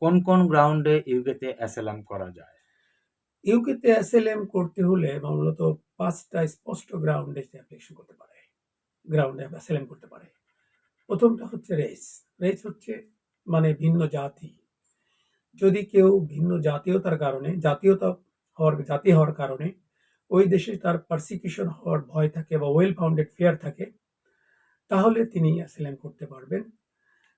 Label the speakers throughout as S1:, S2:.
S1: কোন কোন গ্রাউন্ডে ইউকেতে অ্যাসাইলাম করা যায়?
S2: ইউকেতে অ্যাসাইলাম করতে হলে মূলত ৫টা স্পষ্ট গ্রাউন্ডে সে অ্যাপ্লিকেশন করতে পারে। গ্রাউন্ডে অ্যাসাইলাম করতে পারে। ১ম টা হচ্ছে রেস। রেস হচ্ছে মানে ভিন্ন জাতি। যদি কেউ ভিন্ন জাতি হওয়ার কারণে ওই দেশে তার পারসিকিউশন হওয়ার ভয় থাকে বা ওয়েল ফাউন্ডেড ফিয়ার থাকে, তাহলে তিনি অ্যাসাইলাম করতে পারবেন।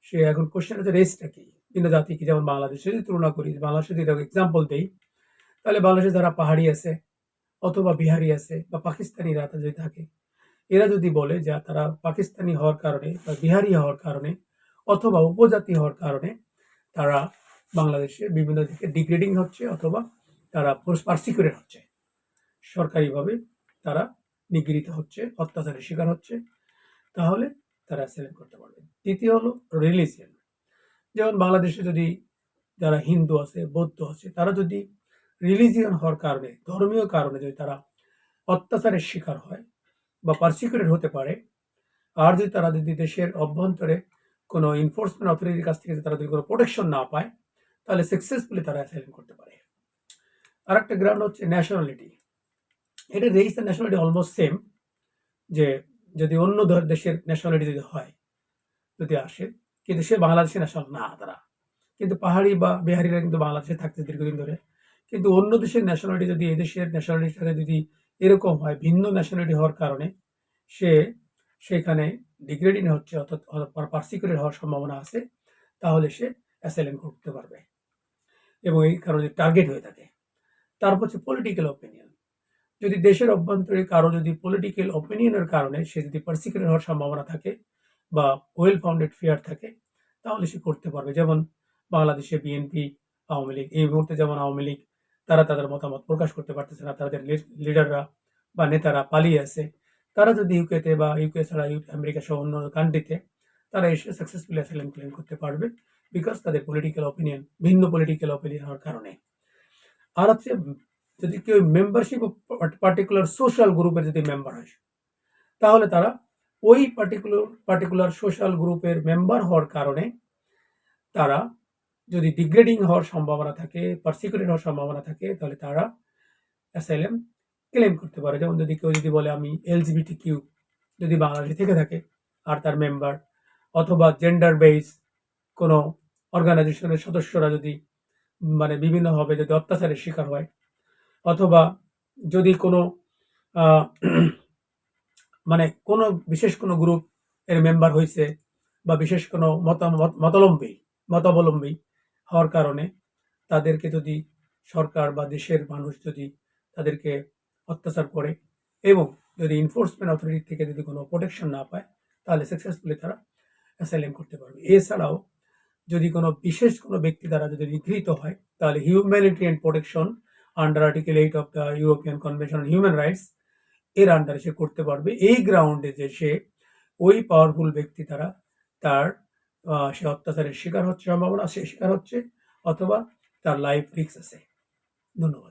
S2: সে এখন কোয়েশ্চেন হচ্ছে রেসটা কি? ভিন্ন জাতি কি? যেমন বাংলাদেশে যদি তুলনা করি, বাংলাদেশে যদি এক্সাম্পল দেই, তাহলে বাংলাদেশে যারা পাহাড়ি আছে অথবা বিহারি আছে বা পাকিস্তানিরা যদি থাকে, এরা যদি বলে যে তারা পাকিস্তানি হওয়ার কারণে বা বিহারি হওয়ার কারণে অথবা উপজাতি হওয়ার কারণে তারা বাংলাদেশে বিভিন্ন দিকে ডিগ্রেডিং হচ্ছে অথবা তারা পার্সিকিউটেড হচ্ছে, সরকারিভাবে তারা নিগৃহীত হচ্ছে, অত্যাচারের শিকার হচ্ছে, তাহলে তারা অ্যাসাইলাম করতে পারবে। দ্বিতীয় হলো রিলিজিয়ন। যেমন বাংলাদেশে যদি যারা হিন্দু আছে, বৌদ্ধ আছে, তারা যদি রিলিজিয়ন হওয়ার কারণে, ধর্মীয় কারণে যদি তারা অত্যাচারের শিকার হয় বা পার্সিকিউটেড হতে পারে, আর যদি তারা যদি দেশের অভ্যন্তরে কোনো এনফোর্সমেন্ট অথরিটির কাছ থেকে তারা যদি কোনো প্রোটেকশন না পায়, তাহলে সাকসেসফুলি তারা অ্যাসাইলাম করতে পারে। আরেকটা গ্রাউন্ড হচ্ছে ন্যাশনালিটি। এটা race and nationality almost same, যে যদি অন্য দেশের ন্যাশনালিটি যদি হয়, যদি আসে, কিন্তু সে বাংলাদেশের ন্যাশনাল না তারা, কিন্তু পাহাড়ি বা বিহারিরা কিন্তু বাংলাদেশে থাকছে দীর্ঘদিন ধরে, কিন্তু অন্য দেশের ন্যাশনালিটি যদি এদেশের ন্যাশনালিটির সাথে যদি এরকম হয়, ভিন্ন ন্যাশনালিটি হওয়ার কারণে সে সেখানে ডিগ্রেডিং হচ্ছে অর্থাৎ পার্সিকিউটেড হওয়ার সম্ভাবনা আছে, তাহলে সে অ্যাসাইলাম করতে পারবে এবং এই কারণে টার্গেট হয়ে থাকে। তারপর হচ্ছে পলিটিক্যাল অপিনিয়ন। যদি দেশের অভ্যন্তরে কারো যদি পলিটিক্যাল অপিনিয়নের কারণে সে যদি পার্সিকিউটেড হওয়ার সম্ভাবনা থাকে বা ওয়েল ফাউন্ডেড ফিয়ার থাকে, তাহলে সে করতে পারবে। যেমন বাংলাদেশে বিএনপি, আওয়ামী লীগ, এই মুহূর্তে যেমন আওয়ামী লীগ তারা তাদের মতামত প্রকাশ করতে পারতেছে না, তাদের লিডাররা বা নেতারা পালিয়ে আছে। তারা যদি ইউকেতে বা ইউকে ছাড়া আমেরিকা সহ অন্য কান্ট্রিতে তারা এসে সাকসেসফুলি অ্যাসাইলাম ক্লেম করতে পারবে, বিকজ তাদের পলিটিক্যাল অপিনিয়ন, ভিন্ন পলিটিক্যাল অপিনিয়ন হওয়ার কারণে। আর হচ্ছে যদি কেউ মেম্বারশিপ পার্টিকুলার সোশ্যাল গ্রুপের যদি মেম্বার হয়, তাহলে তারা ওই পার্টিকুলার সোশ্যাল গ্রুপের মেম্বার হওয়ার কারণে তারা যদি ডিগ্রেডিং হওয়ার সম্ভাবনা থাকে, পার্সিকিউটেড হওয়ার সম্ভাবনা থাকে, তাহলে তারা অ্যাসাইলাম ক্লেম করতে পারে। যেমন যদি কেউ যদি বলে আমি LGBTQ যদি বাংলাদেশে থেকে থাকে আর তার মেম্বার, অথবা জেন্ডার বেস কোনো অর্গানাইজেশনের সদস্যরা যদি মানে বিভিন্নভাবে যদি অত্যাচারের শিকার হয়, অথবা যদি কোনো মানে কোনো বিশেষ কোনো গ্রুপ এর মেম্বার হয়েছে বা বিশেষ কোনো মতাবলম্বী হওয়ার কারণে তাদেরকে যদি সরকার বা দেশের মানুষ যদি তাদেরকে অত্যাচার করে এবং যদি এনফোর্সমেন্ট অথরিটি থেকে যদি কোনো প্রোটেকশন না পায়, তাহলে সাকসেসফুলি তারা অ্যাসাইলাম করতে পারবে। এছাড়াও যদি কোনো বিশেষ কোনো ব্যক্তি দ্বারা যদি নিগৃহীত হয়, তাহলে humanitarian protection under article 8 of the European convention on human rights এর আন্ডারে সে করতে পারবে। এই গ্রাউন্ডে যে সে ওই পাওয়ারফুল ব্যক্তি দ্বারা তার সে অত্যাচারের শিকার হচ্ছে, সম্ভাবনা সে শিকার হচ্ছে, অথবা তার লাইফ রিস্ক আছে। ধন্যবাদ।